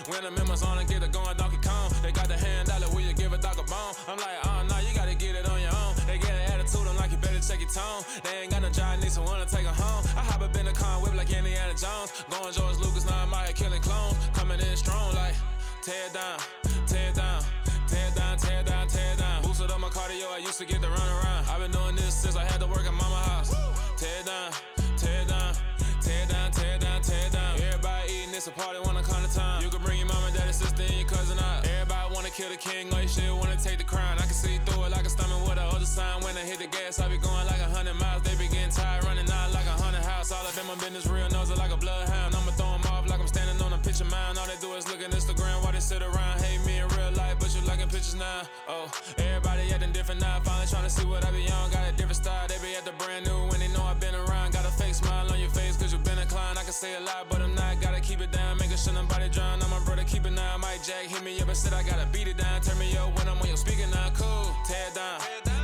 When the members on and get it going Donkey Kong. They got the hand out, will you give a dog a bone? I'm like, oh no, you gotta get it on your own. They get an attitude, I'm like, you better check your tone. They ain't got no job, need someone to take her home. I hop up in the car, whip like Indiana Jones. Going George Lucas, now I'm out here killing clones. Coming in strong like, tear it down, tear it down. Tear it down, tear it down, tear it down. Boosted up my cardio, I used to get to run around. I've been doing this since I had to work at mama house. Tear it down, tear it down, tear it down, tear it down, tear it down. Everybody eating, it's a party, wanna come to time. You can bring your mama, daddy, sister, and your cousin out. Everybody wanna kill the king, or you shit wanna take the crown. I can see through it like a stomach with a other sign. When I hit the gas, I be going like 100 miles. They be getting tired, running out like 100 house. All of them, my business real, nose it like a bloodhound. I'ma throw them off like I'm standing on a picture mound. All they do is look at Instagram while they sit around. Hate me in real life, but you liking pictures now. Oh, everybody acting different now. Finally trying to see what I be on. Got a different style, they be at the brand new when they know I've been around. Got a fake smile on your face cause you been inclined. I can say a lot, but I'm not. Gotta keep it down, making sure nobody drown. I'm my brother, keep it now. Mike Jack hit me up and said I gotta beat it down. Turn me up when I'm on your speaker now. Cool, tear it down,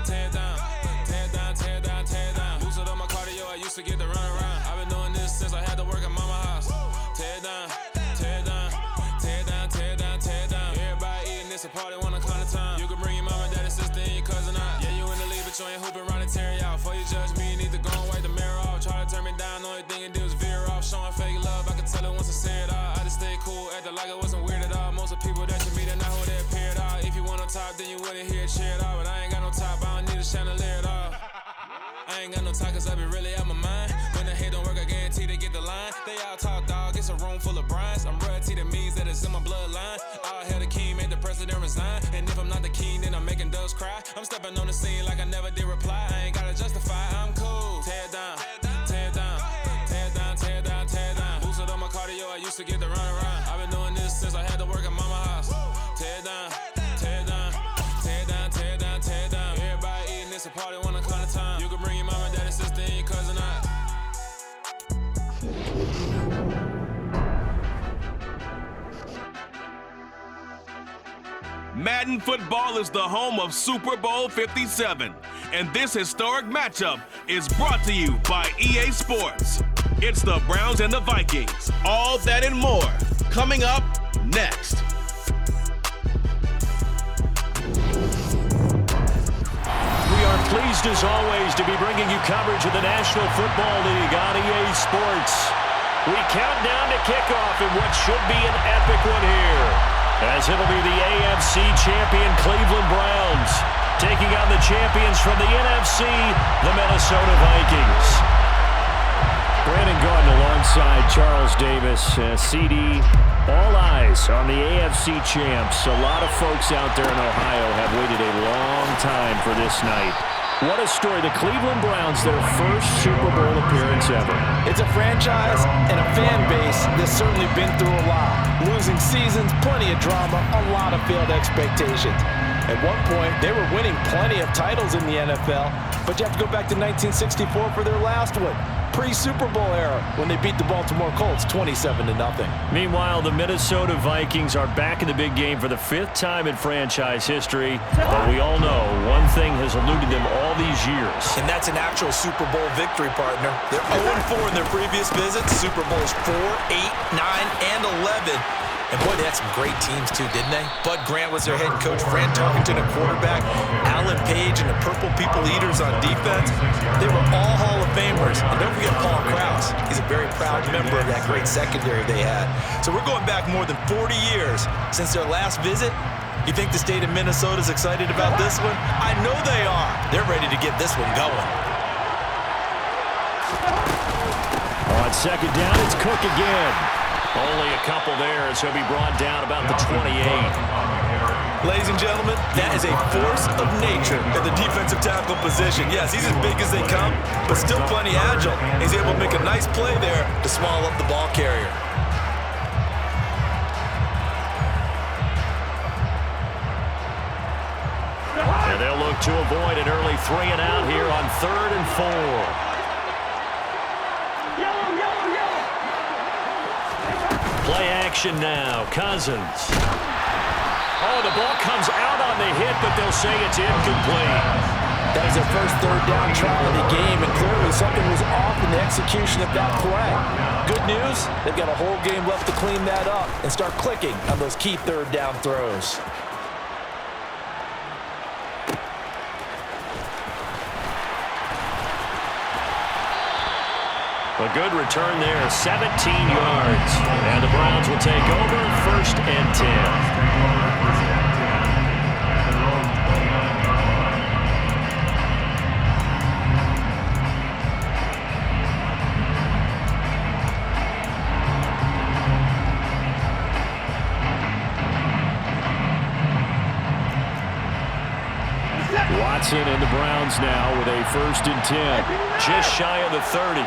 tear it down, tear it down, tear it down, tear it down. Boosted up my cardio, I used to get to run around. I've been doing this since I had to work at mama house. Tear it down, tear it down, tear it down, tear it down, tear it down. Everybody eating, it's a party, wanna come to time. You can bring your mama, daddy, sister, and your cousin out. Yeah, you in the league, but you ain't hooping around and tear out. Before you judge me, you need to go and wipe the mirror off. Try to turn me down, only thing you do is veer off. Showing fake love, I can tell it once I say it all. I just stay cool, acting like I wasn't weird at all. Most of the people that you meet are not who they appear at all. If you want on top, then you wouldn't hear it cheer at all. But I ain't got no top, I don't need a chandelier at all. I ain't got no time cause I be really out my mind. When the hate don't work, I guarantee they get the line. They all talk dog, it's a room full of brines. I'm royalty, that means that it's in my bloodline. All hell the king, made the president resign. And if I'm not the king, then I'm making doves cry. I'm stepping on the scene like I never did reply. I ain't gotta justify, I'm cool. Tear it down, tear it down, tear it down, tear it down, tear it down. Boosted on my cardio, I used to get to run around. I've been doing this since I had to work at mama house. Tear it down, tear it down, tear it down, tear it down, tear it down. Everybody eating, it's a party, wanna come to time. You can bring your mama, daddy, sister, and your cousin out. Madden football is the home of Super Bowl 57, and this historic matchup is brought to you by EA Sports. It's the Browns and the Vikings. All that and more coming up next. We are pleased as always to be bringing you coverage of the National Football League on EA Sports. We count down to kickoff in what should be an epic one here, as it'll be the AFC champion Cleveland Browns taking on the champions from the NFC, the Minnesota Vikings. Brandon Gordon alongside Charles Davis, CD. All eyes on the AFC champs. A lot of folks out there in Ohio have waited a long time for this night. What a story. The Cleveland Browns, their first Super Bowl appearance ever. It's a franchise and a fan base that's certainly been through a lot. Losing seasons, plenty of drama, a lot of failed expectations. At one point, they were winning plenty of titles in the NFL, but you have to go back to 1964 for their last one. Pre-Super Bowl era when they beat the Baltimore Colts 27-0. Meanwhile, the Minnesota Vikings are back in the big game for the 5th time in franchise history. But we all know one thing has eluded them all these years. And that's an actual Super Bowl victory, partner. They're 0-4 in their previous visits. Super Bowls 4, 8, 9, and 11. And boy, they had some great teams too, didn't they? Bud Grant was their head coach, Fran Tarkenton a quarterback, Alan Page and the Purple People Eaters on defense. They were all Hall of Famers. And don't forget Paul Krause. He's a very proud member of that great secondary they had. So we're going back more than 40 years since their last visit. You think the state of Minnesota's excited about this one? I know they are. They're ready to get this one going. On second down, it's Cook again. Only a couple there as he'll be brought down about the 28. Ladies and gentlemen, that is a force of nature at the defensive tackle position. Yes, he's as big as they come, but still plenty agile. He's able to make a nice play there to swallow up the ball carrier. And they'll look to avoid an early 3 and out here on 3rd and 4. Play action now. Cousins. Oh, the ball comes out on the hit, but they'll say it's incomplete. That was their first third down try of the game, and clearly something was off in the execution of that play. Good news, they've got a whole game left to clean that up and start clicking on those key third down throws. A good return there, 17 yards. And the Browns will take over, 1st and 10. Watson and the Browns now with a 1st and 10. Just shy of the 30.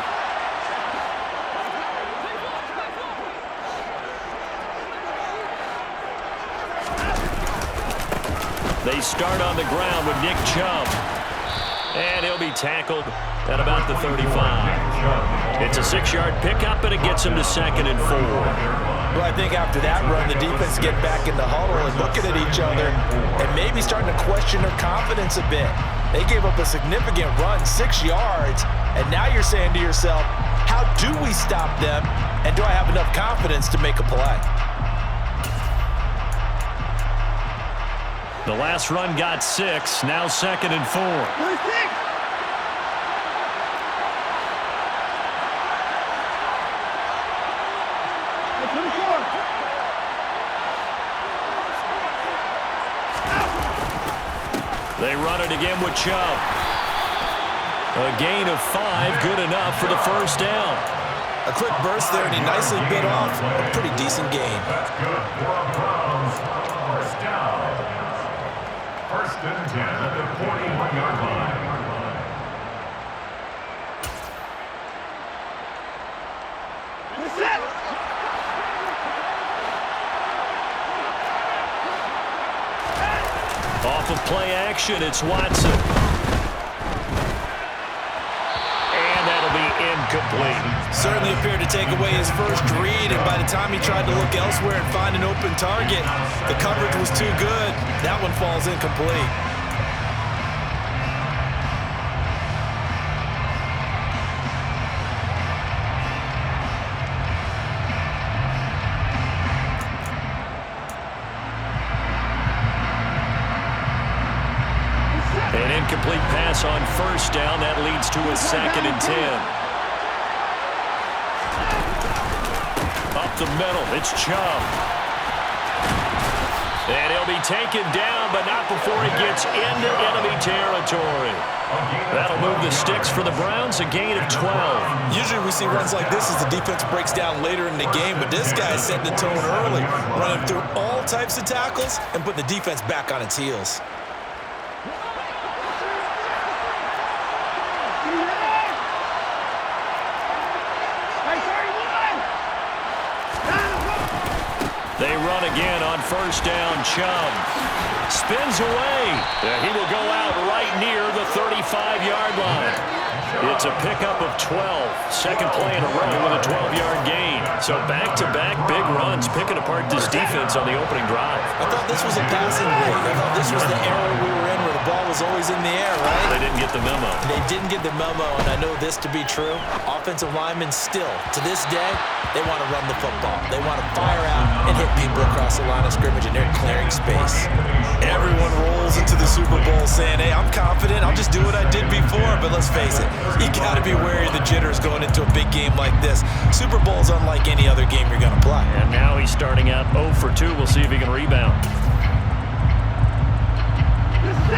They start on the ground with Nick Chubb. And he'll be tackled at about the 35. It's a 6-yard pickup, and it gets him to 2nd and 4. Well, I think after that run, the defense get back in the huddle and looking at each other and maybe starting to question their confidence a bit. They gave up a significant run, 6 yards, and now you're saying to yourself, how do we stop them, and do I have enough confidence to make a play? The last run got 6, now 2nd and 4. They run it again with Chubb. A gain of 5, good enough for the 1st down. A quick burst there, and he nicely bit off a pretty decent gain. That's good for our Browns. 1st down. 1st and 10 at the 41-yard line. Off of play action, it's Watson. And that'll be incomplete. Certainly appeared to take away his first read, and by the time he tried to look elsewhere and find an open target, the coverage was too good. That one falls incomplete. An incomplete pass on 1st down. That leads to a 2nd and 10. Up the middle, it's Chubb. And he'll be taken down, but not before he gets into enemy territory. That'll move the sticks for the Browns, a gain of 12. Usually we see runs like this as the defense breaks down later in the game, but this guy's setting the tone early, running through all types of tackles and putting the defense back on its heels. They run again on 1st down. Chubb spins away. He will go out right near the 35-yard line. It's a pickup of 12. Second play in a row with a 12-yard gain. So back-to-back big runs, picking apart this defense on the opening drive. I thought this was a passing league. I thought this was the era we were in where the ball was always in the air, right? They didn't get the memo. They didn't get the memo, and I know this to be true. Offensive linemen still, to this day, they want to run the football. They want to fire out and hit people across the line of scrimmage, and they're clearing space. Everyone rolls into the Super Bowl saying, hey, I'm confident. I'll just do what I did before. But let's face it, you got to be wary of the jitters going into a big game like this. Super Bowl's unlike any other game you're going to play. And now he's starting out 0 for 2. We'll see if he can rebound.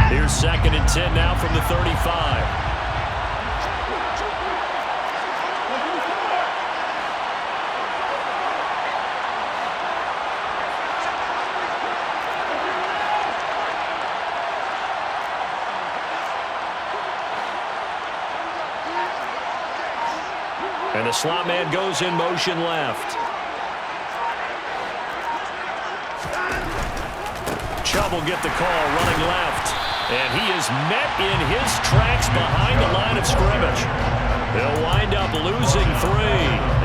Here's 2nd and 10 now from the 35. And the slot man goes in motion left. Chubb will get the call running left. And he is met in his tracks behind the line of scrimmage. They'll wind up losing 3,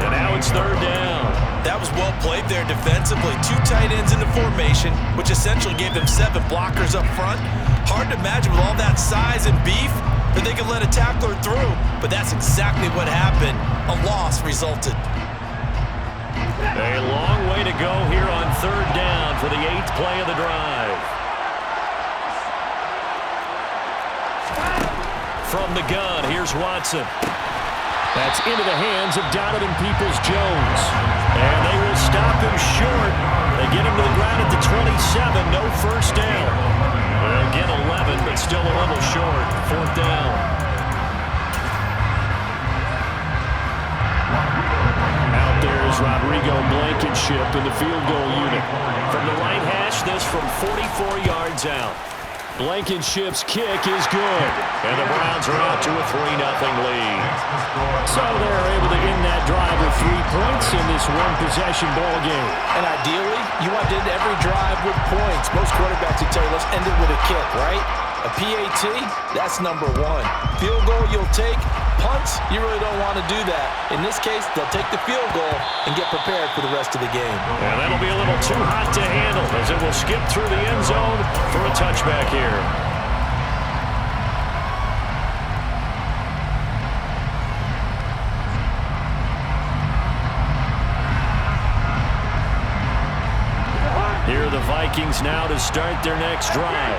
and now it's 3rd down. That was well played there defensively. 2 tight ends in the formation, which essentially gave them 7 blockers up front. Hard to imagine with all that size and beef that they could let a tackler through, but that's exactly what happened. A loss resulted. A long way to go here on 3rd down for the 8th play of the drive. From the gun, here's Watson. That's into the hands of Donovan Peoples-Jones. And they will stop him short. They get him to the ground at the 27, no first down. They'll get 11, but still a little short. 4th down. Out there is Rodrigo Blankenship in the field goal unit. From the right hash, this from 44 yards out. Blankenship's kick is good, and the Browns are out to a 3-0 lead. So they're able to end that drive with 3 points in this one-possession ball game. And ideally, you want to end every drive with points. Most quarterbacks would tell you, let's end it with a kick, right? A PAT, that's number 1. Field goal you'll take. Punts, you really don't want to do that. In this case, they'll take the field goal and get prepared for the rest of the game. And that'll be a little too hot to handle as it will skip through the end zone for a touchback here. Here are the Vikings now to start their next drive.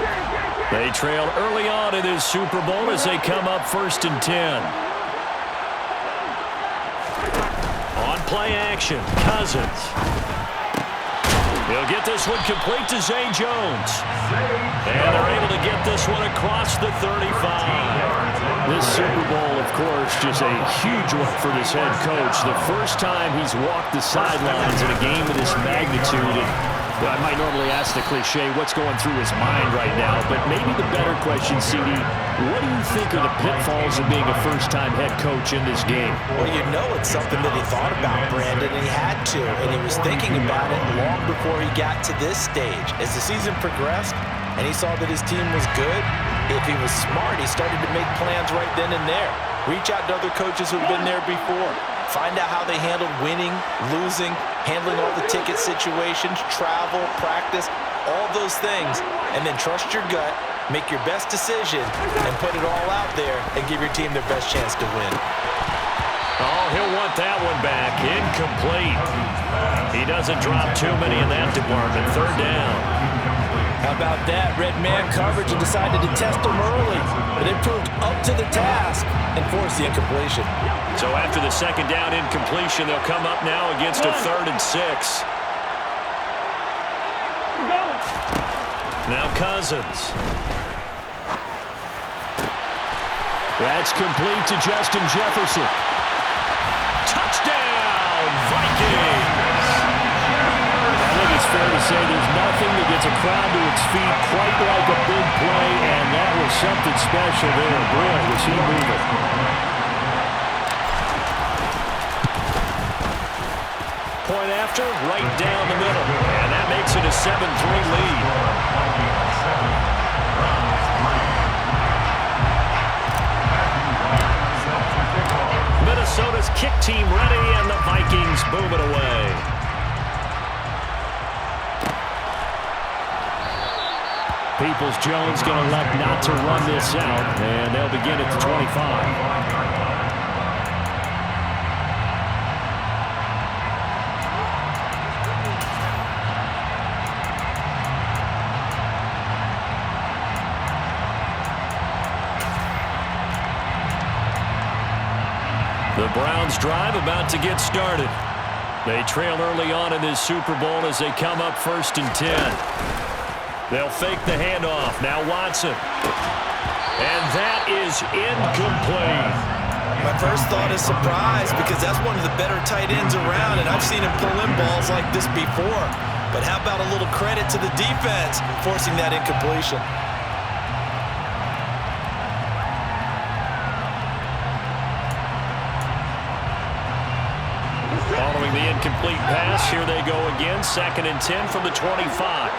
They trailed early on in this Super Bowl as they come up 1st and 10. On play action, Cousins. He'll get this one complete to Zay Jones. And they're able to get this one across the 35. This Super Bowl, of course, just a huge one for this head coach. The first time he's walked the sidelines in a game of this magnitude. And I might normally ask the cliche, what's going through his mind right now? But maybe the better question, CD, what do you think are the pitfalls of being a first-time head coach in this game? Well, you know it's something that he thought about, Brandon, and he had to. And he was thinking about it long before he got to this stage. As the season progressed and he saw that his team was good, if he was smart, he started to make plans right then and there. Reach out to other coaches who've been there before. Find out how they handled winning, losing, handling all the ticket situations, travel, practice, all those things. And then trust your gut, make your best decision, and put it all out there and give your team their best chance to win. Oh, he'll want that one back. Incomplete. He doesn't drop too many in that department. 3rd down. How about that? Red man coverage and decided to test him early. But it proved up to the task and forced the incompletion. So after the 2nd down incompletion, they'll come up now against a 3rd and 6. Now Cousins. That's complete to Justin Jefferson. Touchdown, Vikings! I think it's fair to say there's nothing that gets a crowd to its feet quite like a big play, and that was something special there. Boy, was he moving. Point after, right down the middle, and that makes it a 7-3 lead. Minnesota's kick team ready, and the Vikings boom it away. Peoples-Jones going to elect not to run this out, and they'll begin at the 25. The Browns drive about to get started. They trail early on in this Super Bowl as they come up 1st and 10. They'll fake the handoff. Now Watson. And that is incomplete. My first thought is surprise because that's one of the better tight ends around, and I've seen him pull in balls like this before. But how about a little credit to the defense forcing that incompletion? Following the incomplete pass, here they go again. 2nd and 10 from the 25.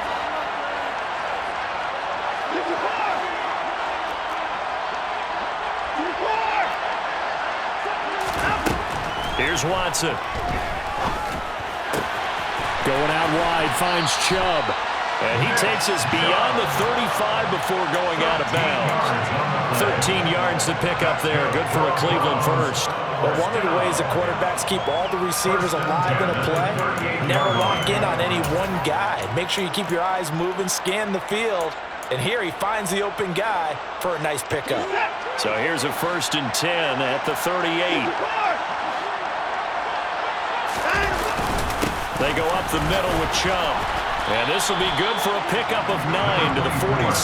Here's Watson. Going out wide, finds Chubb. And he takes us beyond the 35 before going out of bounds. 13 yards to pick up there. Good for a Cleveland first. But one of the ways the quarterbacks keep all the receivers alive in a play, never lock in on any one guy. Make sure you keep your eyes moving, scan the field. And here he finds the open guy for a nice pickup. So here's a 1st and 10 at the 38. They go up the middle with Chubb. And this will be good for a pickup of 9 to the 46.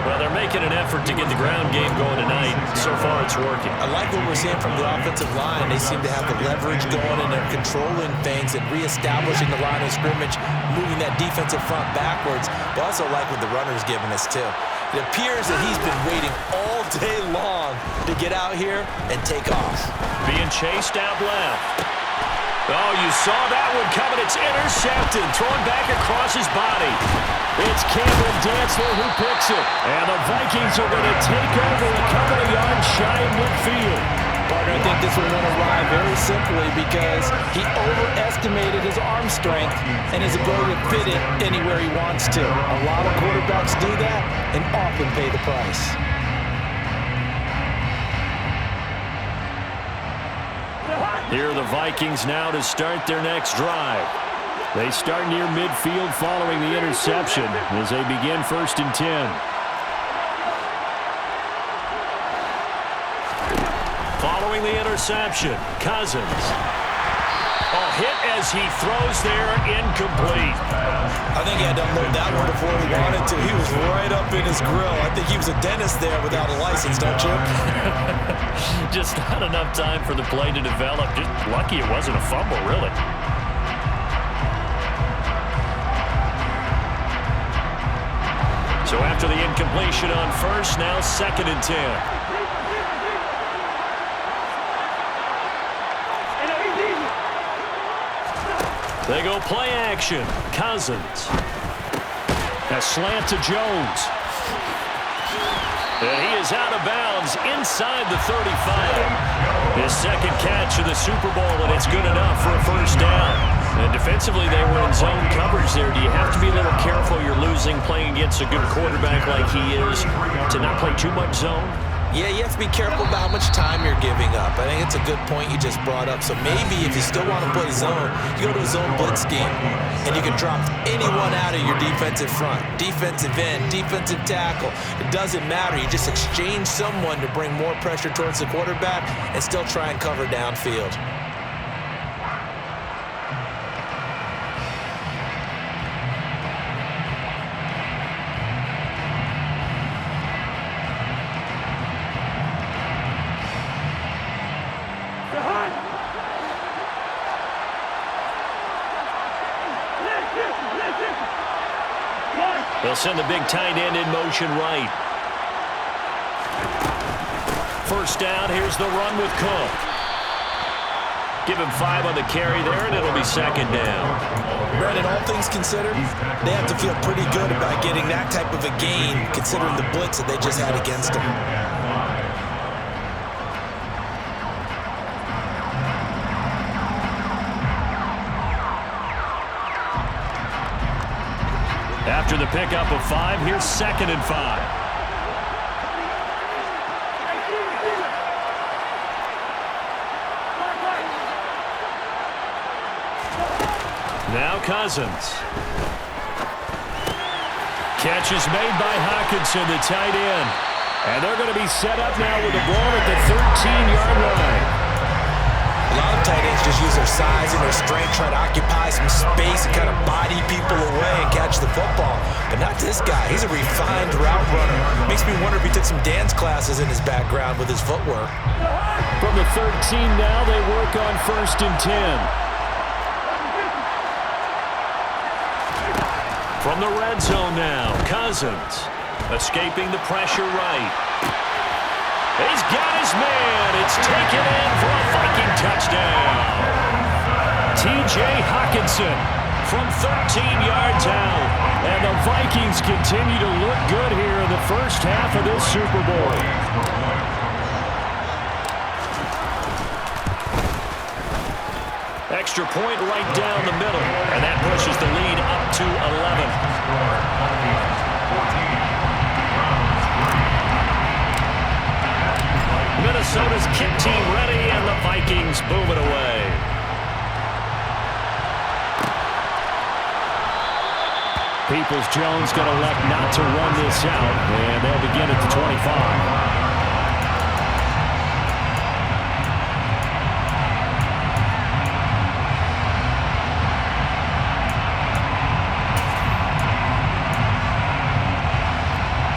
Well, they're making an effort to get the ground game going tonight. So far, it's working. I like what we're seeing from the offensive line. They seem to have the leverage going, and they're controlling things and reestablishing the line of scrimmage, moving that defensive front backwards. But I also like what the runner's giving us, too. It appears that he's been waiting all day long to get out here and take off. Being chased out left. Oh, you saw that one coming. It's intercepted. Thrown back across his body. It's Cameron Dantzler who picks it. And the Vikings are going to take over a couple of yards shy of midfield. Partner, I think this one went awry very simply because he overestimated his arm strength and his ability to fit it anywhere he wants to. A lot of quarterbacks do that and often pay the price. Here are the Vikings now to start their next drive. They start near midfield following the interception as they begin 1st and 10. Following the interception, Cousins. Oh, hit as he throws there, incomplete. I think he had to unload that one before he wanted to. He was right up in his grill. I think he was a dentist there without a license, don't you? Just not enough time for the play to develop. Just lucky it wasn't a fumble, really. So after the incompletion on 1st, now 2nd and 10. They go play action. Cousins. A slant to Jones. And he is out of bounds inside the 35. His 2nd catch of the Super Bowl, and it's good enough for a 1st down. And defensively, they were in zone coverage there. Do you have to be a little careful? You're losing playing against a good quarterback like he is to not play too much zone? Yeah, you have to be careful about how much time you're giving up. I think it's a good point you just brought up. So maybe if you still want to play zone, you go to a zone blitz scheme, and you can drop anyone out of your defensive front. Defensive end, defensive tackle. It doesn't matter. You just exchange someone to bring more pressure towards the quarterback and still try and cover downfield. They'll send the big tight end in motion right. 1st down, here's the run with Cook. Give him 5 on the carry there, and it'll be 2nd down. Brandon, all things considered, they have to feel pretty good about getting that type of a gain, considering the blitz that they just had against them. After the pickup of 5, here's 2nd and 5. Now Cousins. Catch is made by Hockenson, the tight end. And they're going to be set up now with the ball at the 13-yard line. A lot of tight ends just use their size and their strength, try to occupy some space and kind of body people away and catch the football. But not this guy. He's a refined route runner. Makes me wonder if he took some dance classes in his background with his footwork. From the 13 now, they work on 1st and 10. From the red zone now, Cousins escaping the pressure right. He's got his man. It's taken in for a Viking touchdown. T.J. Hockenson from 13 yards out. And the Vikings continue to look good here in the 1st half of this Super Bowl. Extra point right down the middle, and that pushes the lead up to 11. Minnesota's kick team ready, and the Vikings boom it away. Peoples-Jones going to elect not to run this out, and they'll begin at the 25.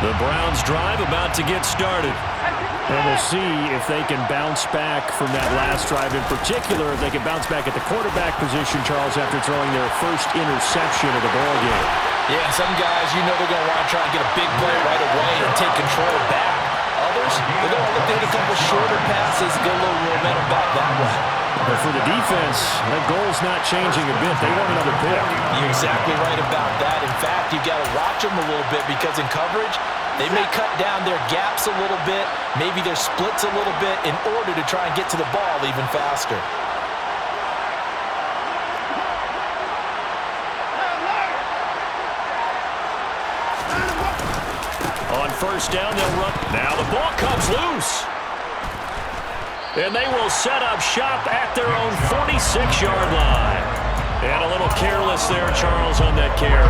The Browns drive about to get started. And we'll see if they can bounce back from that last drive. In particular, if they can bounce back at the quarterback position, Charles, after throwing their first interception of the ballgame. Yeah, some guys, you know they're going to want to try and get a big play right away and take control back. Others, they're going to look at a couple shorter passes, get a little momentum back that way. But for the defense, that goal's not changing a bit. They want another pick. You're exactly right about that. In fact, you've got to watch them a little bit because in coverage, they may cut down their gaps a little bit, maybe their splits a little bit in order to try and get to the ball even faster. On first down, they'll run. Now the ball comes loose. And they will set up shop at their own 46-yard line. And a little careless there, Charles, on that carry.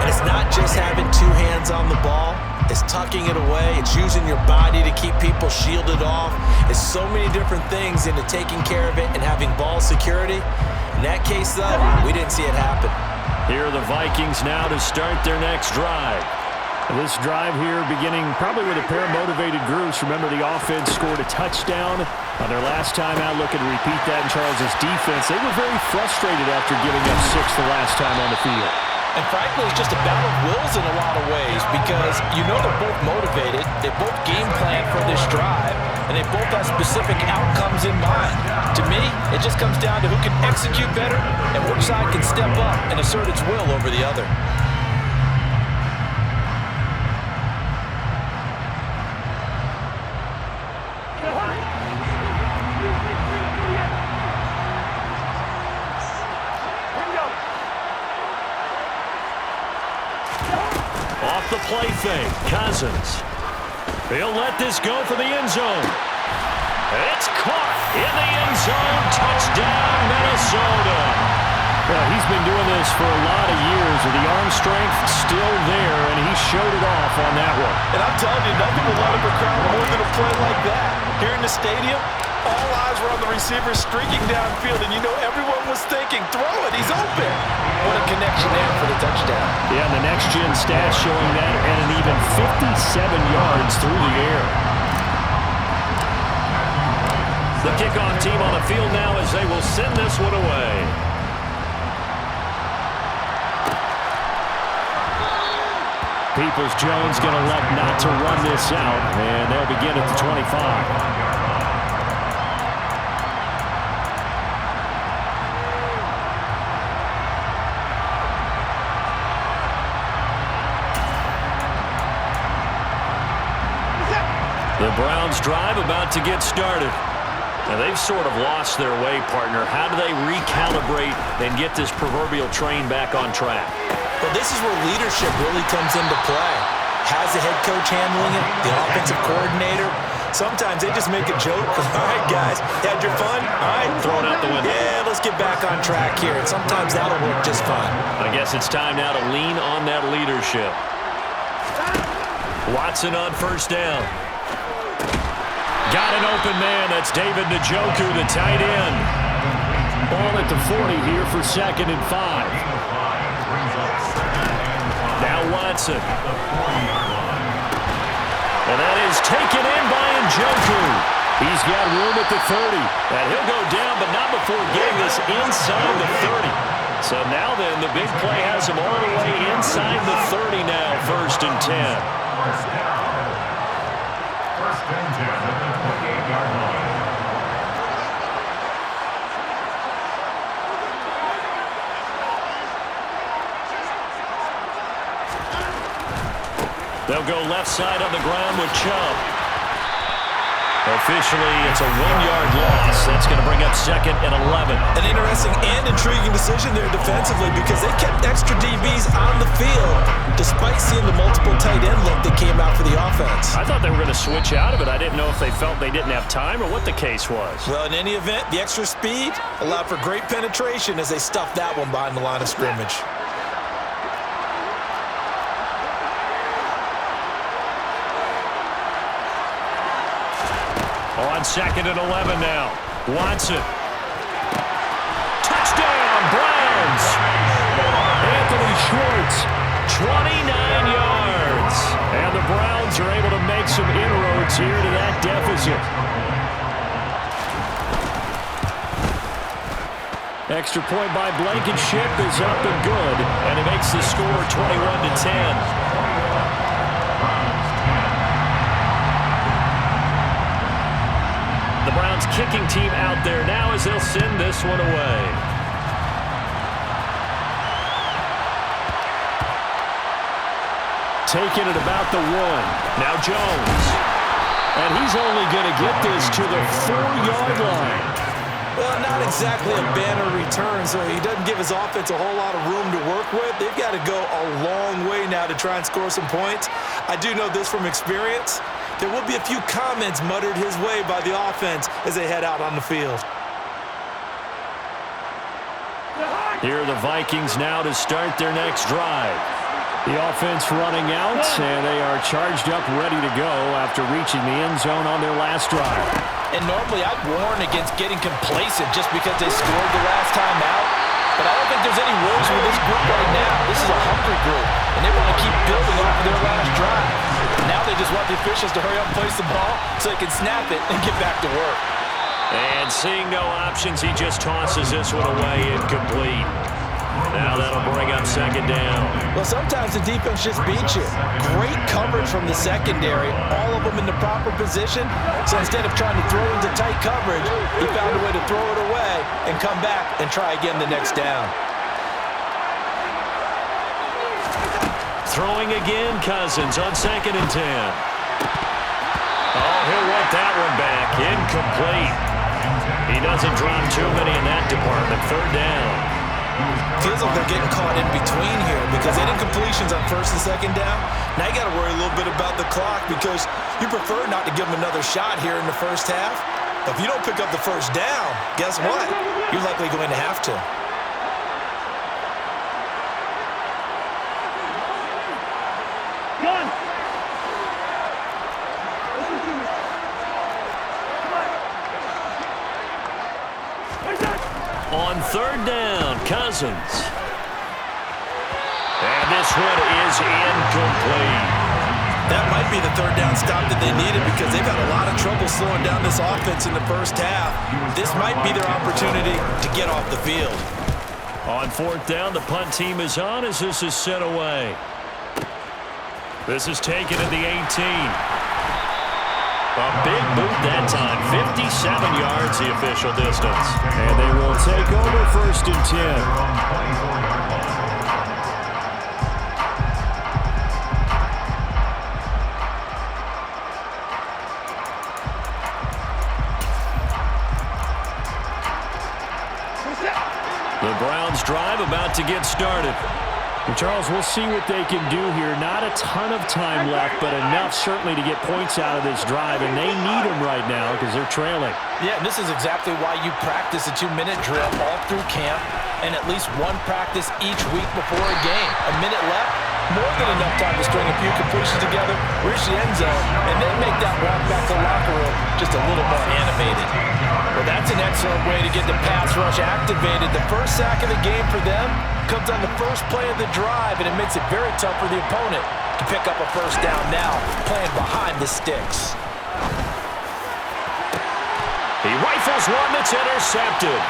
And it's not just having two hands on the ball. It's tucking it away. It's using your body to keep people shielded off. It's so many different things into taking care of it and having ball security. In that case, though, we didn't see it happen. Here are the Vikings now to start their next drive. This drive here beginning probably with a pair of motivated groups. Remember, the offense scored a touchdown on their last time out. Looking to repeat that in Charles' defense. They were very frustrated after giving up 6 the last time on the field. And frankly, it's just a battle of wills in a lot of ways because you know they're both motivated. They both game plan for this drive, and they both have specific outcomes in mind. To me, it just comes down to who can execute better and which side can step up and assert its will over the other. Off the play fake, Cousins. He'll let this go for the end zone. It's caught in the end zone. Touchdown, Minnesota. Well, he's been doing this for a lot of years, with the arm strength still there, and he showed it off on that one. And I'm telling you, nothing will light up a crowd more than a play like that. Here in the stadium, all eyes were on the receiver streaking downfield, and you know everyone was thinking, throw it, he's open. What a connection there for the touchdown. Yeah, and the next-gen stats showing that at an even 57 yards through the air. The kickoff team on the field now as they will send this one away. Peoples-Jones going to elect not to run this out, and they'll begin at the 25. The Browns drive about to get started. Now they've sort of lost their way, partner. How do they recalibrate and get this proverbial train back on track? Well, this is where leadership really comes into play. How's the head coach handling it? The offensive coordinator? Sometimes they just make a joke. All right, guys, had your fun? All right. Throw it out the window. Yeah, let's get back on track here. And sometimes that'll work just fine. I guess it's time now to lean on that leadership. Watson on first down. Got an open man. That's David Njoku, the tight end. Ball at the 40 here for 2nd and 5. Now Watson. And that is taken in by Njoku. He's got room at the 30. And he'll go down, but not before getting this inside the 30. So now then, the big play has him all the way inside the 30 now, 1st and 10. First and 10 at the 28-yard line. They'll go left side on the ground with Chubb. Officially, it's a 1-yard loss. That's going to bring up 2nd and 11. An interesting and intriguing decision there defensively because they kept extra DBs on the field despite seeing the multiple tight end look that came out for the offense. I thought they were going to switch out of it. I didn't know if they felt they didn't have time or what the case was. Well, in any event, the extra speed allowed for great penetration as they stuffed that one behind the line of scrimmage. On 2nd and 11 now. Watson. Touchdown, Browns. Anthony Schwartz, 29 yards. And the Browns are able to make some inroads here to that deficit. Extra point by Blankenship is up and good. And it makes the score 21-10. The Browns kicking team out there now as they'll send this one away. Taking it about the 1. Now Jones. And he's only going to get this to the 4-yard line. Well, not exactly a banner return, so he doesn't give his offense a whole lot of room to work with. They've got to go a long way now to try and score some points. I do know this from experience. There will be a few comments muttered his way by the offense as they head out on the field. Here are the Vikings now to start their next drive. The offense running out, and they are charged up, ready to go after reaching the end zone on their last drive. And normally I'd warn against getting complacent just because they scored the last time out. But I don't think there's any worries with this group right now. This is a hungry group, and they want to keep building off of their last drive. Now they just want the officials to hurry up and place the ball so they can snap it and get back to work. And seeing no options, he just tosses this one away incomplete. Now that'll bring up 2nd down. Well, sometimes the defense just beats you. Great coverage from the secondary, all of them in the proper position. So instead of trying to throw into tight coverage, he found a way to throw it away and come back and try again the next down. Throwing again, Cousins on 2nd and 10. Oh, he'll want that one back. Incomplete. He doesn't drop too many in that department. 3rd down. Feels like they're getting caught in between here because they did completions on 1st and 2nd down. Now you got to worry a little bit about the clock because you prefer not to give them another shot here in the first half. But if you don't pick up the 1st down, guess what? You're likely going to have to. On 3rd down, Cousins. And this one is incomplete. That might be the 3rd down stop that they needed because they've had a lot of trouble slowing down this offense in the first half. This might be their opportunity to get off the field. On 4th down, the punt team is on as this is set away. This is taken at the 18. A big boot that time, 57 yards the official distance. And they will take over 1st and 10. The Browns drive about to get started. And Charles, we'll see what they can do here. Not a ton of time left, but enough certainly to get points out of this drive, and they need them right now because they're trailing. Yeah, and this is exactly why you practice a 2-minute drill all through camp and at least one practice each week before a game. A minute left, more than enough time to string a few completions together, reach the end zone, and then make that walk back to the locker room just a little more animated. Well, that's an excellent way to get the pass rush activated. The first sack of the game for them comes on the first play of the drive, and it makes it very tough for the opponent to pick up a 1st down now, playing behind the sticks. He rifles one that's intercepted.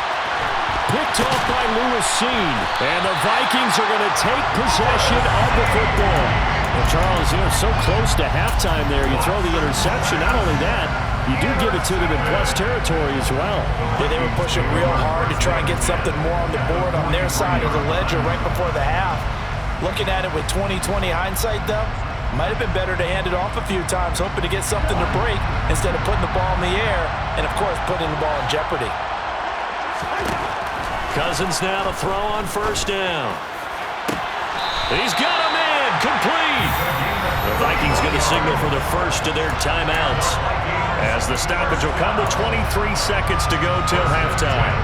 Picked off by Lewis Seen, and the Vikings are going to take possession of the football. Well, Charles, so close to halftime there. You throw the interception. Not only that, you do give it to them in plus territory as well. Yeah, they were pushing real hard to try and get something more on the board on their side of the ledger right before the half. Looking at it with 20/20 hindsight, though, Might have been better to hand it off a few times, hoping to get something to break instead of putting the ball in the air and, of course, putting the ball in jeopardy. Cousins now to throw on first down. He's got him in. Complete. The Vikings going to signal for the first of their timeouts as the stoppage will come with 23 seconds to go till halftime.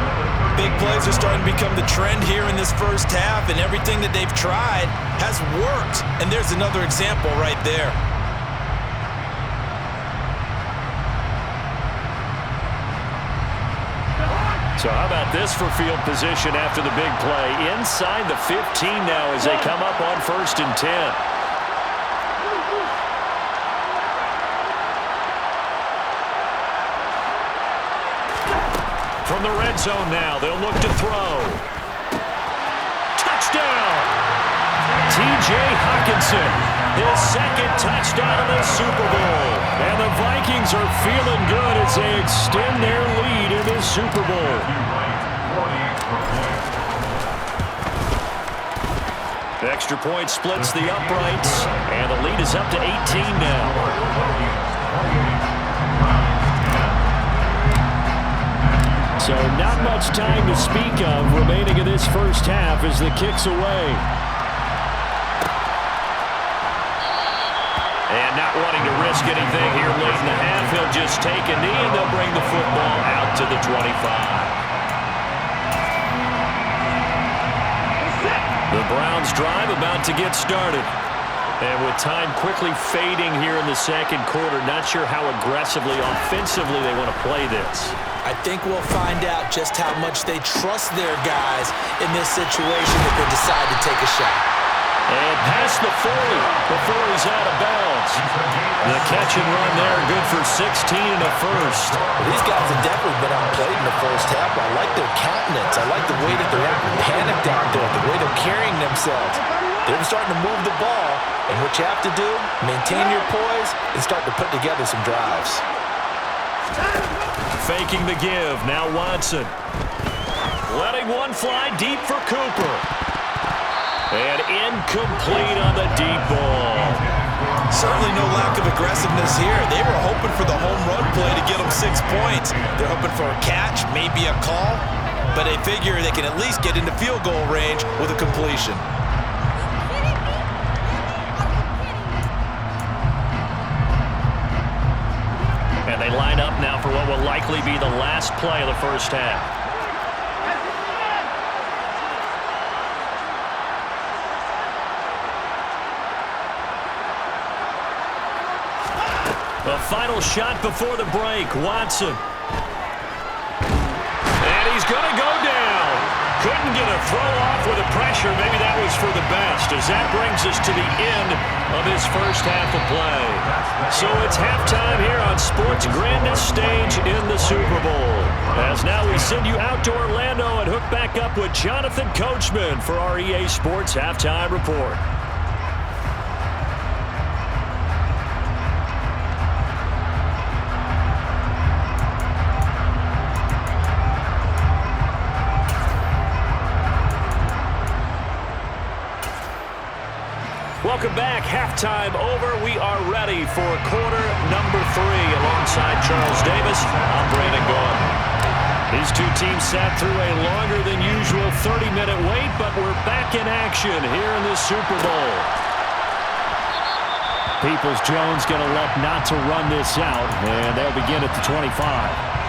Big plays are starting to become the trend here in this first half, and everything that they've tried has worked. And there's another example right there. So how about this for field position after the big play? Inside the 15 now as they come up on 1st and 10. From the red zone now, they'll look to throw. Touchdown! T.J. Hockenson, his second touchdown of the Super Bowl. And the Vikings are feeling good as they extend their lead in the Super Bowl. Extra point splits the uprights, and the lead is up to 18 now. So not much time to speak of remaining in this first half as the kick's away. And not wanting to risk anything here late in the half, he'll just take a knee and they'll bring the football out to the 25. The Browns drive about to get started. And with time quickly fading here in the second quarter, not sure how aggressively, offensively they want to play this. I think we'll find out just how much they trust their guys in this situation if they decide to take a shot. And past the 40 before he's out of bounds. The catch and run there, good for 16 and a first. Well, these guys have definitely been outplayed in the first half. I like their countenance. I like the way that they're acting panicked out there, the way they're carrying themselves. They're starting to move the ball, and what you have to do, maintain your poise and start to put together some drives. Faking the give, now Watson. Letting one fly deep for Cooper. And incomplete on the deep ball. Certainly no lack of aggressiveness here. They were hoping for the home run play to get them 6 points. They're hoping for a catch, maybe a call, but they figure they can at least get into field goal range with a completion. And they line up now for what will likely be the last play of the first half. The final shot before the break, Watson. And he's going to go down. Couldn't get a throw off with the pressure. Maybe that was for the best, as that brings us to the end of his first half of play. So it's halftime here on sports' grandest stage in the Super Bowl. As now we send you out to Orlando and hook back up with Jonathan Coachman for our EA Sports Halftime Report. Welcome back. Halftime over. We are ready for quarter number 3 alongside Charles Davis. I'm Brandon Gordon. These two teams sat through a longer than usual 30-minute wait, but we're back in action here in the Super Bowl. Peoples-Jones going to elect not to run this out, and they'll begin at the 25.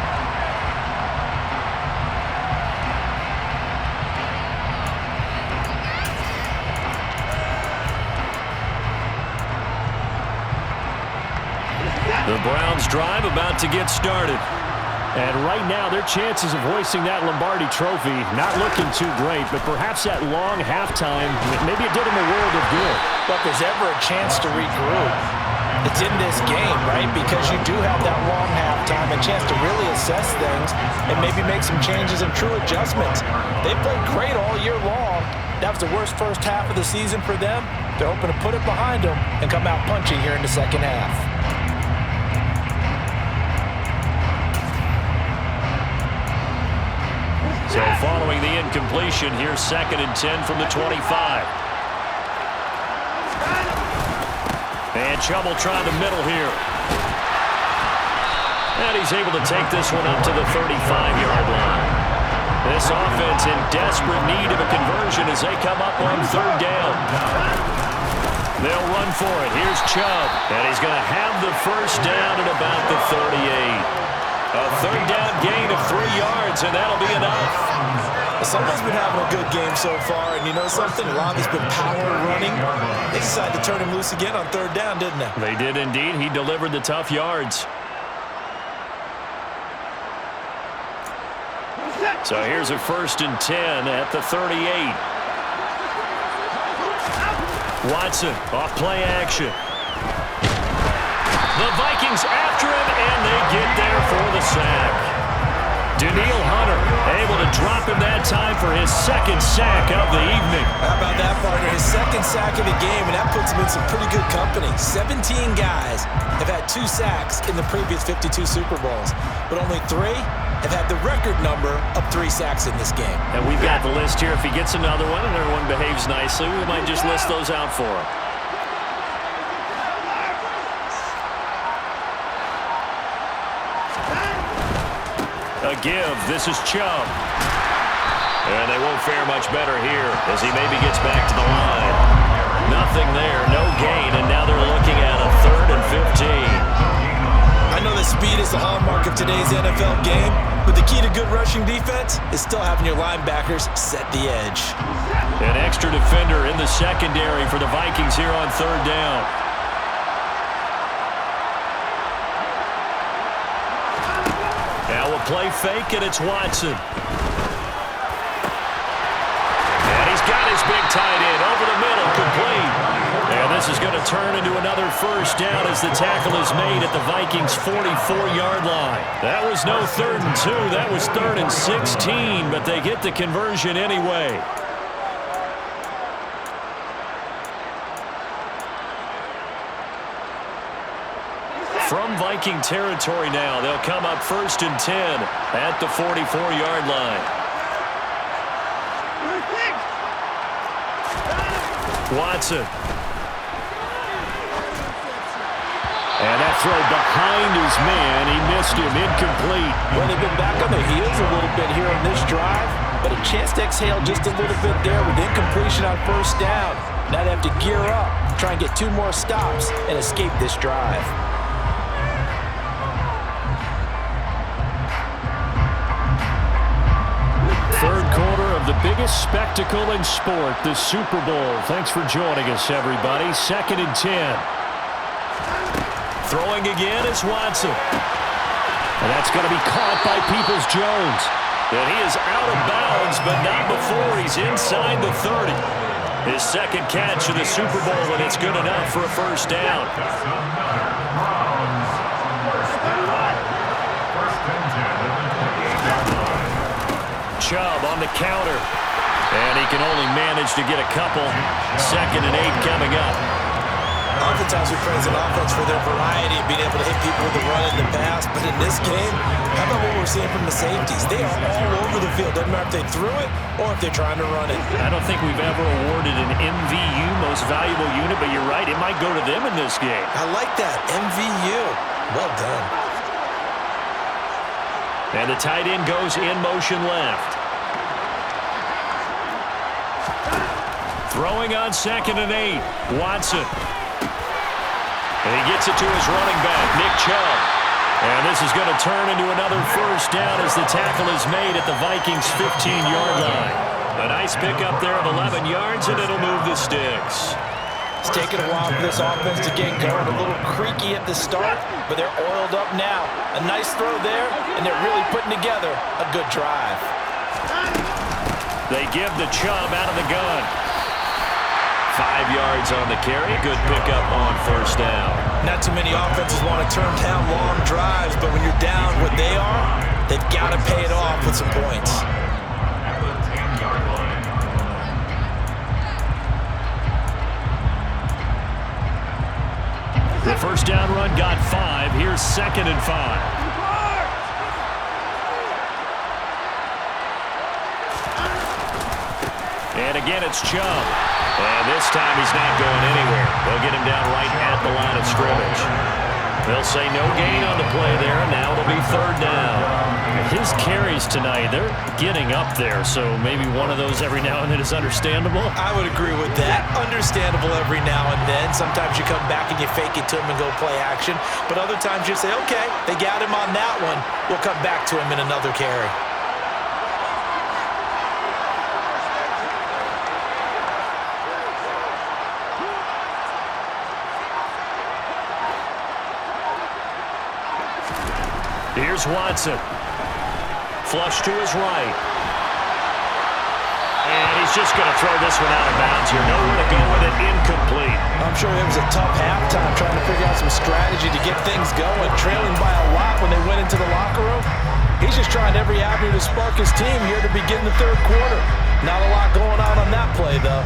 The Browns drive about to get started. And right now, their chances of hoisting that Lombardi trophy not looking too great, but perhaps that long halftime, maybe it did them a world of good. But there's ever a chance to regroup. It's in this game, right? Because you do have that long halftime, a chance to really assess things and maybe make some changes and true adjustments. They played great all year long. That was the worst first half of the season for them. They're hoping to put it behind them and come out punching here in the second half. So following the incompletion, here's 2nd and 10 from the 25. And Chubb will try the middle here. And he's able to take this one up to the 35-yard line. This offense in desperate need of a conversion as they come up on third down. They'll run for it. Here's Chubb. And he's going to have the first down at about the 38. A third down gain of 3 yards, and that'll be enough. Someone's been having a good game so far, and you know something? A lot has been power running. They decided to turn him loose again on third down, didn't they? They did indeed. He delivered the tough yards. So here's a 1st and 10 at the 38. Watson off play action. The Vikings after him, and they get there for the sack. Danielle Hunter able to drop him that time for his 2nd sack of the evening. How about that, partner? His 2nd sack of the game, and that puts him in some pretty good company. 17 guys have had 2 sacks in the previous 52 Super Bowls, but only 3 have had the record number of 3 sacks in this game. And we've got the list here. If he gets another one and everyone behaves nicely, we might just list those out for him. A give. This is Chubb. And they won't fare much better here as he maybe gets back to the line. Nothing there. No gain. And now they're looking at a 3rd and 15. I know that speed is the hallmark of today's NFL game, but the key to good rushing defense is still having your linebackers set the edge. An extra defender in the secondary for the Vikings here on third down. Now we'll play fake, and it's Watson. And he's got his big tight end over the middle, complete. And this is going to turn into another first down as the tackle is made at the Vikings' 44-yard line. That was no 3rd and 2. That was 3rd and 16, but they get the conversion anyway. From Viking territory now, they'll come up 1st and 10 at the 44-yard line. Watson. And that throw behind his man. He missed him. Incomplete. Well, they've been back on their heels a little bit here on this drive, but a chance to exhale just a little bit there with incompletion on 1st down. Now they have to gear up, try and get 2 more stops, and escape this drive. Third quarter of the biggest spectacle in sport, the Super Bowl. Thanks for joining us, everybody. 2nd and 10. Throwing again is Watson. And that's going to be caught by Peoples-Jones. And he is out of bounds, but not before he's inside the 30. His 2nd catch of the Super Bowl, and it's good enough for a first down. Chubb on the counter. And he can only manage to get a couple. 2nd and 8 coming up. Oftentimes we praise an offense for their variety of being able to hit people with the run in the pass, but in this game, how about what we're seeing from the safeties? They are all over the field. Doesn't matter if they threw it or if they're trying to run it. I don't think we've ever awarded an MVU, most valuable unit, but you're right, it might go to them in this game. I like that, MVU. Well done. And the tight end goes in motion left. Throwing on 2nd and 8, Watson. And he gets it to his running back, Nick Chubb. And this is going to turn into another first down as the tackle is made at the Vikings' 15-yard line. A nice pickup there of 11 yards, and it'll move the sticks. It's taken a while for this offense to get going. A little creaky at the start, but they're oiled up now. A nice throw there, and they're really putting together a good drive. They give the Chubb out of the gun. 5 yards on the carry. Good pickup on first down. Not too many offenses want to turn down long drives, but when you're down what they are, they've got to pay it off with some points. The first down run got 5. Here's 2nd and 5. And again, it's Chubb. And this time he's not going anywhere. They'll get him down right at the line of scrimmage. They'll say no gain on the play there. Now it'll be third down. His carries tonight, they're getting up there, so maybe one of those every now and then is understandable. I would agree with that. Understandable every now and then. Sometimes you come back and you fake it to him and go play action. But other times you say, okay, they got him on that one. We'll come back to him in another carry. Here's Watson. Flush to his right. And he's just going to throw this one out of bounds here. Nowhere to go with it. Incomplete. I'm sure it was a tough halftime trying to figure out some strategy to get things going. Trailing by a lot when they went into the locker room. He's just trying every avenue to spark his team here to begin the third quarter. Not a lot going on that play, though.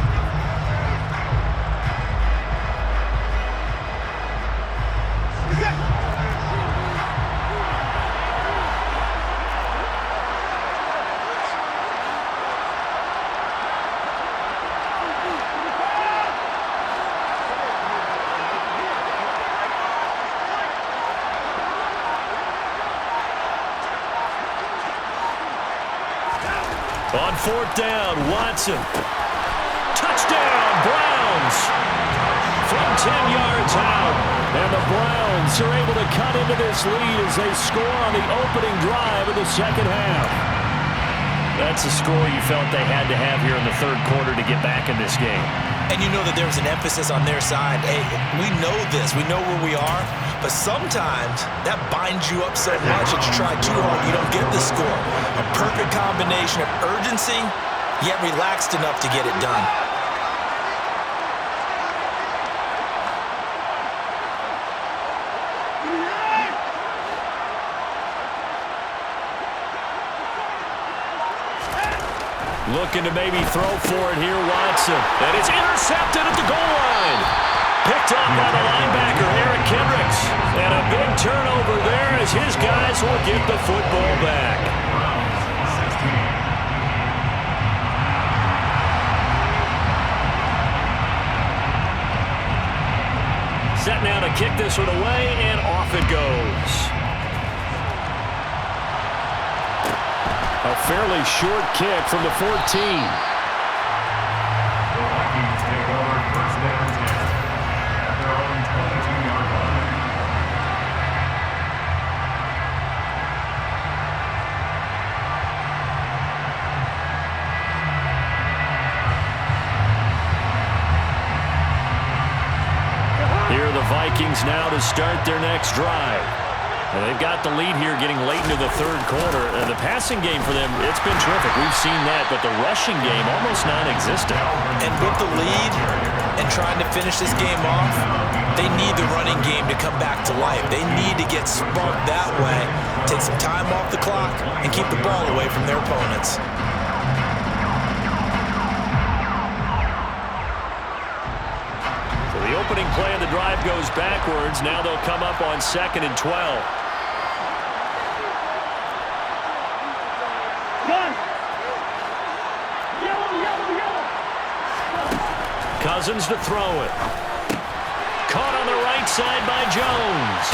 On fourth down, Watson. Touchdown, Browns. From 10 yards out. And the Browns are able to cut into this lead as they score on the opening drive of the second half. That's a score you felt they had to have here in the third quarter to get back in this game. And you know that there was an emphasis on their side. Hey, we know this. We know where we are. But sometimes that binds you up so much that you try too hard, you don't get the score. A perfect combination of urgency, yet relaxed enough to get it done. Looking to maybe throw for it here, Watson. And it's intercepted at the goal line. Picked up by the linebacker, Eric Kendricks. And a big turnover there as his guys will get the football back. Set now to kick this one away, and off it goes. A fairly short kick from the 14. The Vikings take over first down 10 at their own 22-yard line. Here are the Vikings now to start their next drive. Well, they've got the lead here getting late into the third quarter. The passing game for them, it's been terrific. We've seen that, but the rushing game almost non-existent. And with the lead and trying to finish this game off, they need the running game to come back to life. They need to get sparked that way, take some time off the clock, and keep the ball away from their opponents. So the opening play of the drive goes backwards. Now they'll come up on 2nd and 12. Cousins to throw it. Caught on the right side by Jones.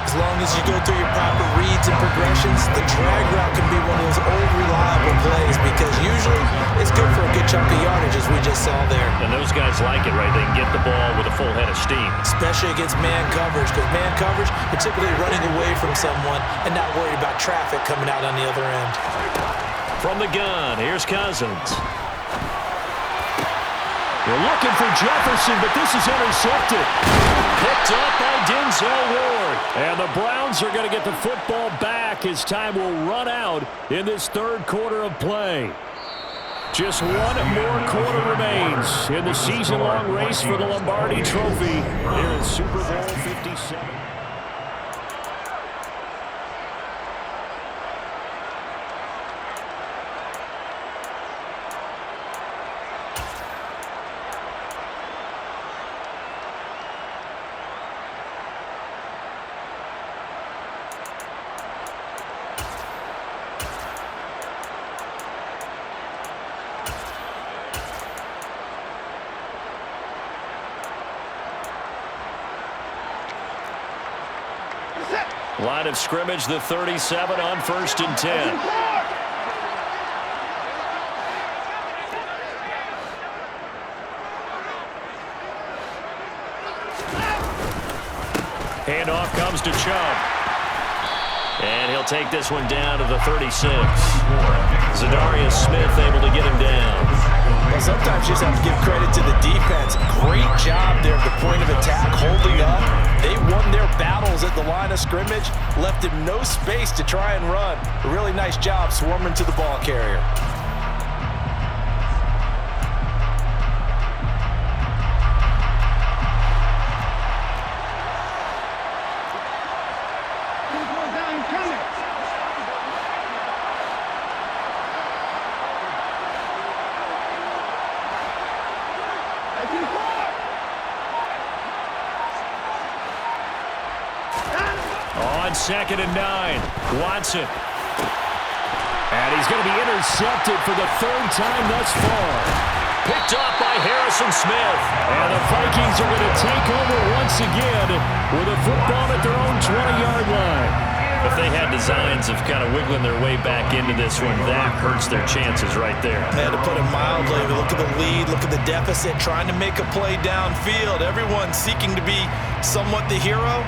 As long as you go through your proper reads and progressions, the drag route can be one of those old reliable plays because usually it's good for a good chunk of yardage as we just saw there. And those guys like it, right? They can get the ball with a full head of steam. Especially against man coverage, because man coverage, you're typically running away from someone and not worried about traffic coming out on the other end. From the gun, here's Cousins. They're looking for Jefferson, but this is intercepted. Picked up by Denzel Ward. And the Browns are going to get the football back as time will run out in this third quarter of play. Just one more quarter remains in the season-long race for the Lombardi Trophy here in Super Bowl 57. Line of scrimmage, the 37 on 1st and 10. Handoff comes to Chubb. And he'll take this one down to the 36. Zadarius Smith able to get him down. Well, sometimes you just have to give credit to the defense. Great job there at the point of attack, holding up. They won their battles at the line of scrimmage, left him no space to try and run. A really nice job swarming to the ball carrier. On 2nd and 9, Watson. And he's going to be intercepted for the 3rd time thus far. Picked off by Harrison Smith. And the Vikings are going to take over once again with a football at their own 20-yard line. If they had designs of kind of wiggling their way back into this one, that hurts their chances right there. They had to put it mildly. Look at the lead, look at the deficit, trying to make a play downfield. Everyone seeking to be somewhat the hero.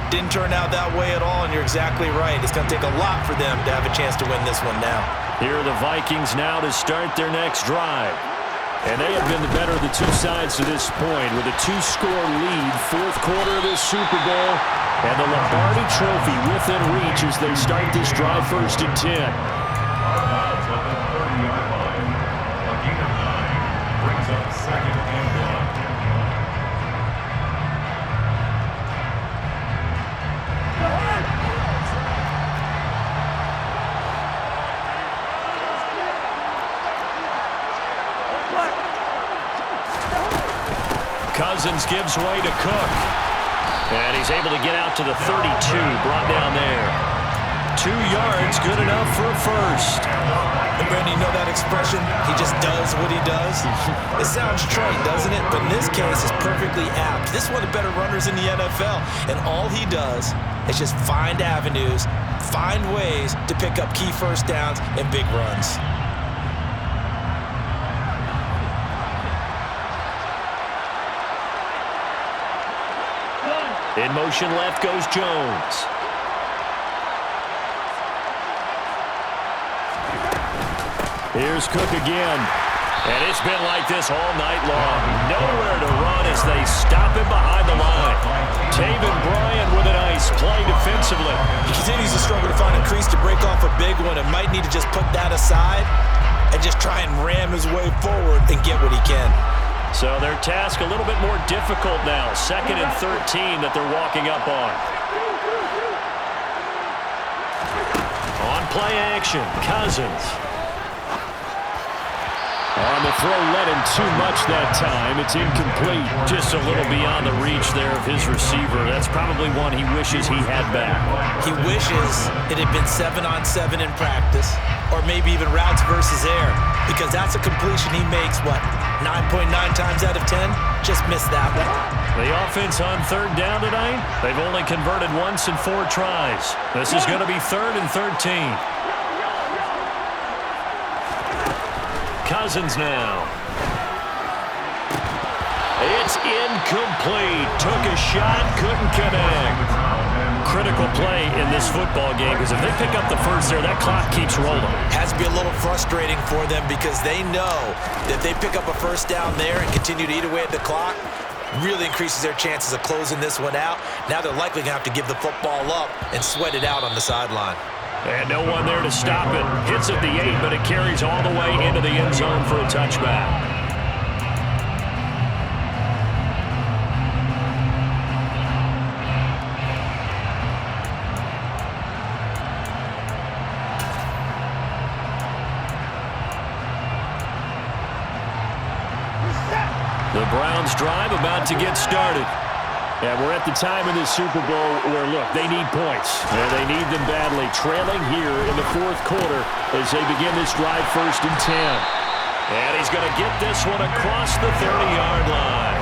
Didn't turn out that way at all, and you're exactly right. It's going to take a lot for them to have a chance to win this one now. Here are the Vikings now to start their next drive. And they have been the better of the two sides to this point with a 2-score lead, 4th quarter of this Super Bowl, and the Lombardi Trophy within reach as they start this drive 1st and 10. Brings up 2nd and 1. Cousins gives way to Cook. And he's able to get out to the 32, brought down there. 2 yards, good enough for a first. And Brandon, you know that expression? He just does what he does. It sounds trite, doesn't it? But in this case, it's perfectly apt. This is one of the better runners in the NFL. And all he does is just find avenues, find ways to pick up key first downs and big runs. In motion left goes Jones. Here's Cook again. And it's been like this all night long. Nowhere to run as they stop him behind the line. Taven Bryan with a nice play defensively. He continues to struggle to find a crease to break off a big one and might need to just put that aside and just try and ram his way forward and get what he can. So their task a little bit more difficult now. 2nd and 13 that they're walking up on. On play action, Cousins. On the throw, led him too much that time. It's incomplete. Just a little beyond the reach there of his receiver. That's probably one he wishes he had back. He wishes it had been 7-on-7 in practice, or maybe even routes versus air, because that's a completion he makes, what, 9.9 times out of 10? Just missed that one. The offense on 3rd down tonight, they've only converted once in 4 tries. This is going to be 3rd and 13. Cousins now. It's incomplete. Took a shot, couldn't connect. Critical play in this football game because if they pick up the first there, that clock keeps rolling. Has to be a little frustrating for them because they know that if they pick up a first down there and continue to eat away at the clock, really increases their chances of closing this one out. Now they're likely going to have to give the football up and sweat it out on the sideline. And no one there to stop it. Hits at the 8, but it carries all the way into the end zone for a touchback. The Browns drive about to get started. Yeah, we're at the time in this Super Bowl where, look, they need points. And they need them badly. Trailing here in the 4th quarter as they begin this drive 1st and 10. And he's going to get this one across the 30-yard line.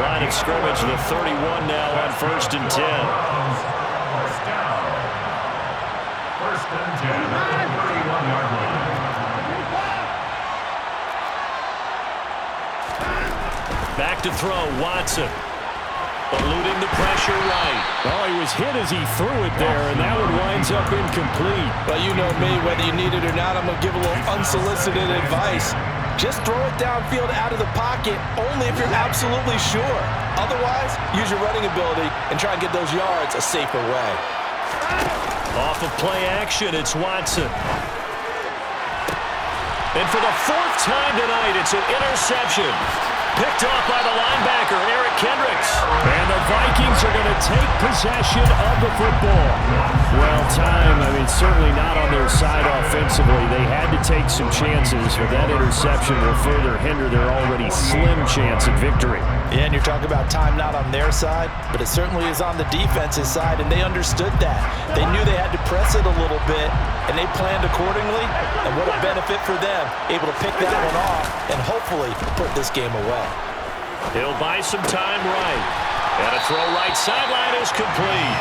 Line of scrimmage, the 31 now on 1st and 10. First and 10 at the 31-yard line. Back to throw, Watson. Eluding the pressure right. Oh, he was hit as he threw it there, and that one winds up incomplete. Well, you know me, whether you need it or not, I'm going to give a little unsolicited advice. Just throw it downfield out of the pocket, only if you're absolutely sure. Otherwise, use your running ability and try and get those yards a safer way. Off of play action, it's Watson. And for the fourth time tonight, it's an interception. Picked off by the linebacker, Eric Kendricks. And the Vikings are going to take possession of the football. Well, time, certainly not on their side offensively. They had to take some chances, but that interception will further hinder their already slim chance at victory. Yeah, and you're talking about time not on their side, but it certainly is on the defense's side, and they understood that. They knew they had to press it a little bit, and they planned accordingly, and what a benefit for them, able to pick that one off and hopefully put this game away. He'll buy some time right. And a throw right sideline is complete.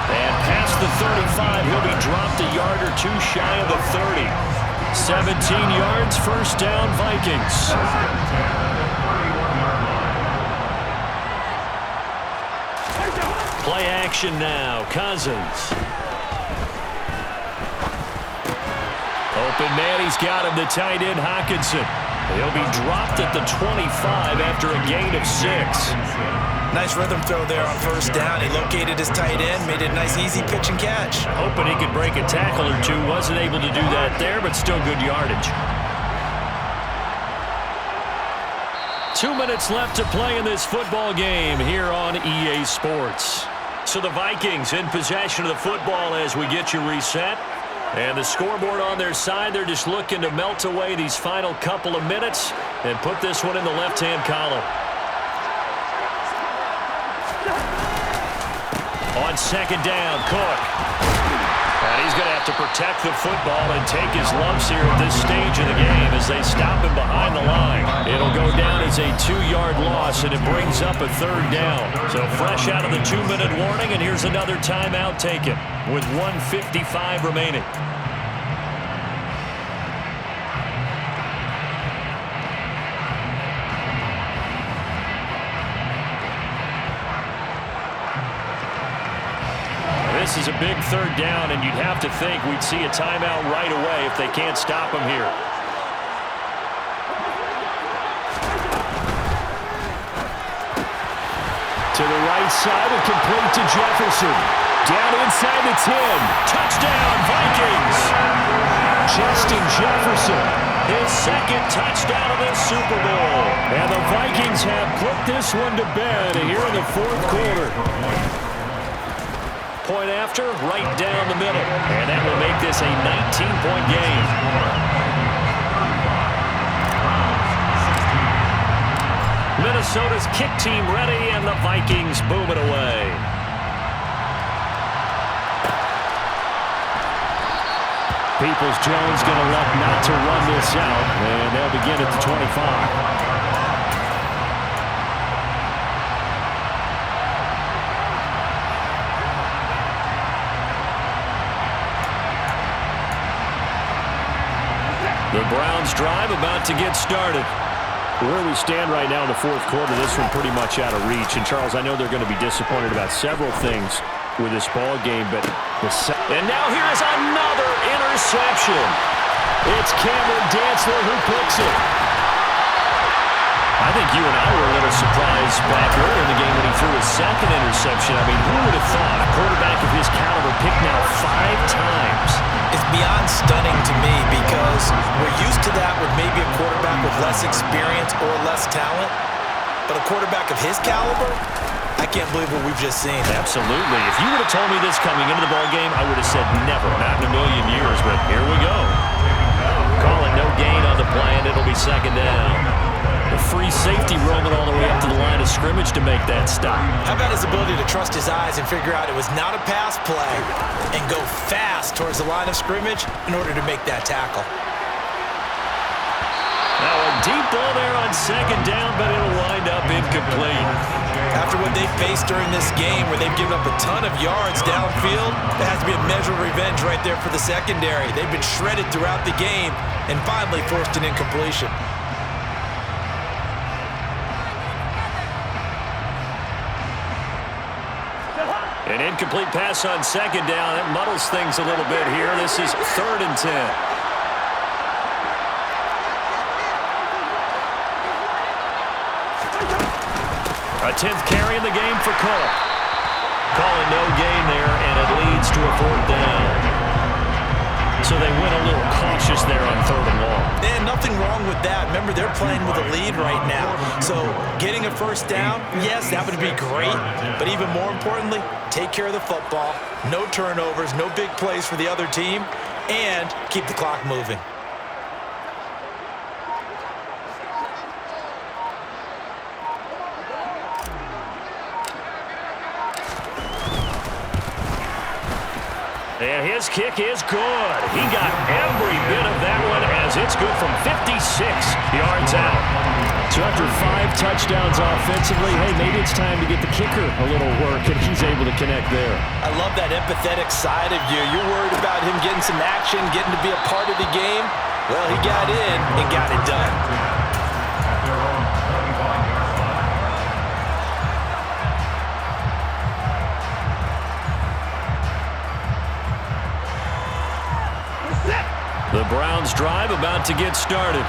And past the 35, he'll be dropped a yard or two shy of the 30. 17 yards, first down, Vikings. Play action now, Cousins. Open man, he's got him, the tight end, Hockenson. He'll be dropped at the 25 after a gain of 6. Nice rhythm throw there on first down. He located his tight end, made it a nice easy pitch and catch. Hoping he could break a tackle or two. Wasn't able to do that there, but still good yardage. 2 minutes left to play in this football game here on EA Sports. So the Vikings in possession of the football as we get you reset. And the scoreboard on their side, they're just looking to melt away these final couple of minutes and put this one in the left-hand column. On second down, Cook. And he's going to have to protect the football and take his lumps here at this stage of the game as they stop him behind the line. It'll go down as a 2-yard loss, and it brings up a third down. So fresh out of the 2-minute warning, and here's another timeout taken with 1:55 remaining. This is a big third down, and you'd have to think we'd see a timeout right away if they can't stop him here. To the right side and complete to Jefferson. Down inside the 10. Touchdown, Vikings! Justin Jefferson, his second touchdown of the Super Bowl. And the Vikings have put this one to bed here in the fourth quarter. Point after, right down the middle. And that will make this a 19-point game. Minnesota's kick team ready, and the Vikings boom it away. Peoples-Jones going to look not to run this out, and they'll begin at the 25. The Browns drive about to get started. Where we stand right now in the fourth quarter, this one pretty much out of reach. And, Charles, I know they're going to be disappointed about several things with this ball game, but and now here is another interception. It's Cameron Dantzler who picks it. I think you and I were a little surprised back earlier in the game when he threw his second interception. I mean, who would have thought a quarterback of his caliber picked now 5 times? It's beyond stunning to me because we're used to that with maybe a quarterback with less experience or less talent. But a quarterback of his caliber, I can't believe what we've just seen. Absolutely. If you would have told me this coming into the ballgame, I would have said never, not in a million years. But here we go. Call it no gain on the play, and it'll be second down. The free safety roaming all the way up to the line of scrimmage to make that stop. How about his ability to trust his eyes and figure out it was not a pass play and go fast towards the line of scrimmage in order to make that tackle. Now a deep ball there on second down, but it'll wind up incomplete. After what they faced during this game where they've given up a ton of yards downfield, there has to be a measure of revenge right there for the secondary. They've been shredded throughout the game and finally forced an incompletion. An incomplete pass on second down. It muddles things a little bit here. This is 3rd and 10. A 10th carry in the game for Cole. Calling no gain there, and it leads to a 4th down. So they went a little cautious there on 3rd and long. And nothing wrong with that. Remember, they're playing with a lead right now. So getting a first down, yes, that would be great. But even more importantly, take care of the football. No turnovers, no big plays for the other team, and keep the clock moving. And his kick is good. He got every bit of that one as it's good from 56 yards out. So after 5 touchdowns offensively, hey, maybe it's time to get the kicker a little work, and he's able to connect there. I love that empathetic side of you. You're worried about him getting some action, getting to be a part of the game. Well, he got in and got it done. The Browns drive about to get started.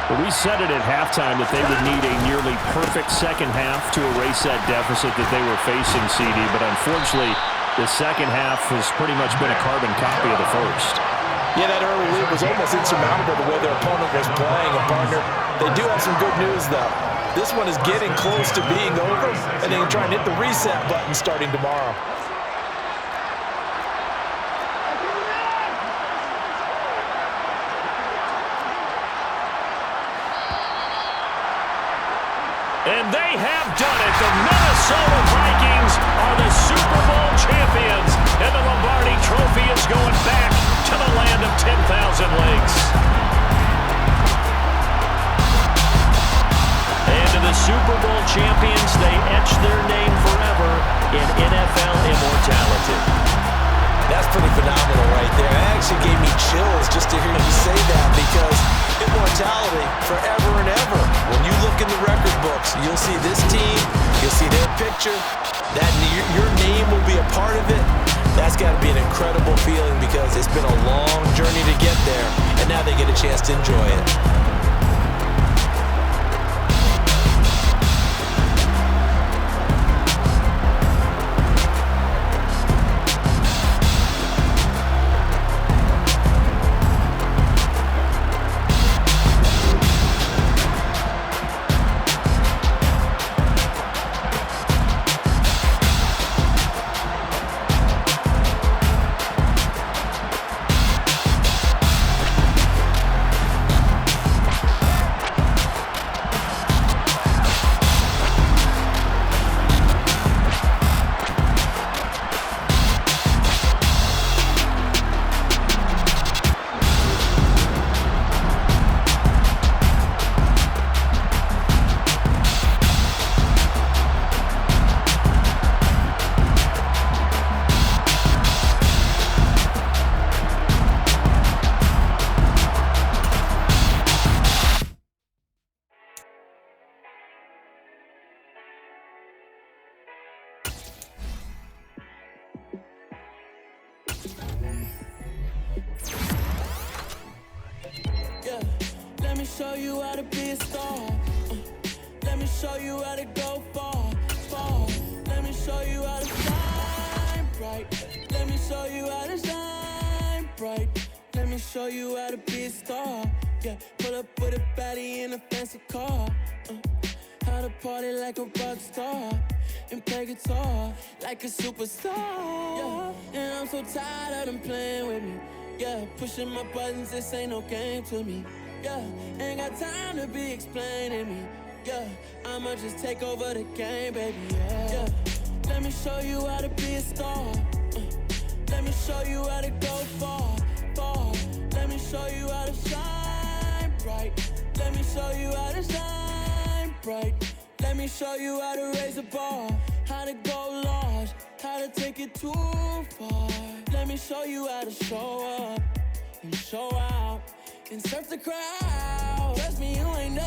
Well, we said it at halftime that they would need a nearly perfect second half to erase that deficit that they were facing, CD. But unfortunately, the second half has pretty much been a carbon copy of the first. Yeah, that early lead was almost insurmountable the way their opponent was playing. And, partner, they do have some good news, though. This one is getting close to being over, and they can try and hit the reset button starting tomorrow. And they have done it. The Minnesota Vikings are the Super Bowl champions. And the Lombardi Trophy is going back to the land of 10,000 lakes. And to the Super Bowl champions, they etch their name forever in NFL immortality. That's pretty phenomenal right there. It actually gave me chills just to hear you say that, because immortality forever and ever. When you look in the record books, you'll see this team, you'll see their picture, that your name will be a part of it. That's got to be an incredible feeling, because it's been a long journey to get there, and now they get a chance to enjoy it. show you how to be a star. Let me show you how to go far, far. Let me show you how to shine bright. Let me show you how to shine bright. Let me show you how to be a star. Yeah, pull up with a baddie in a fancy car. How to party like a rock star and play guitar like a superstar. Yeah, and I'm so tired of them playing with me. Yeah, pushing my buttons, this ain't no game to me. Yeah, ain't got time to be explaining me. Yeah, I'ma just take over the game, baby. Yeah, let me show you how to be a star. Let me show you how to go far, far. Let me show you how to shine bright. Let me show you how to shine bright. Let me show you how to raise a bar, how to go large, how to take it too far. Let me show you how to show up and show out and surf the crowd. Trust me, you ain't never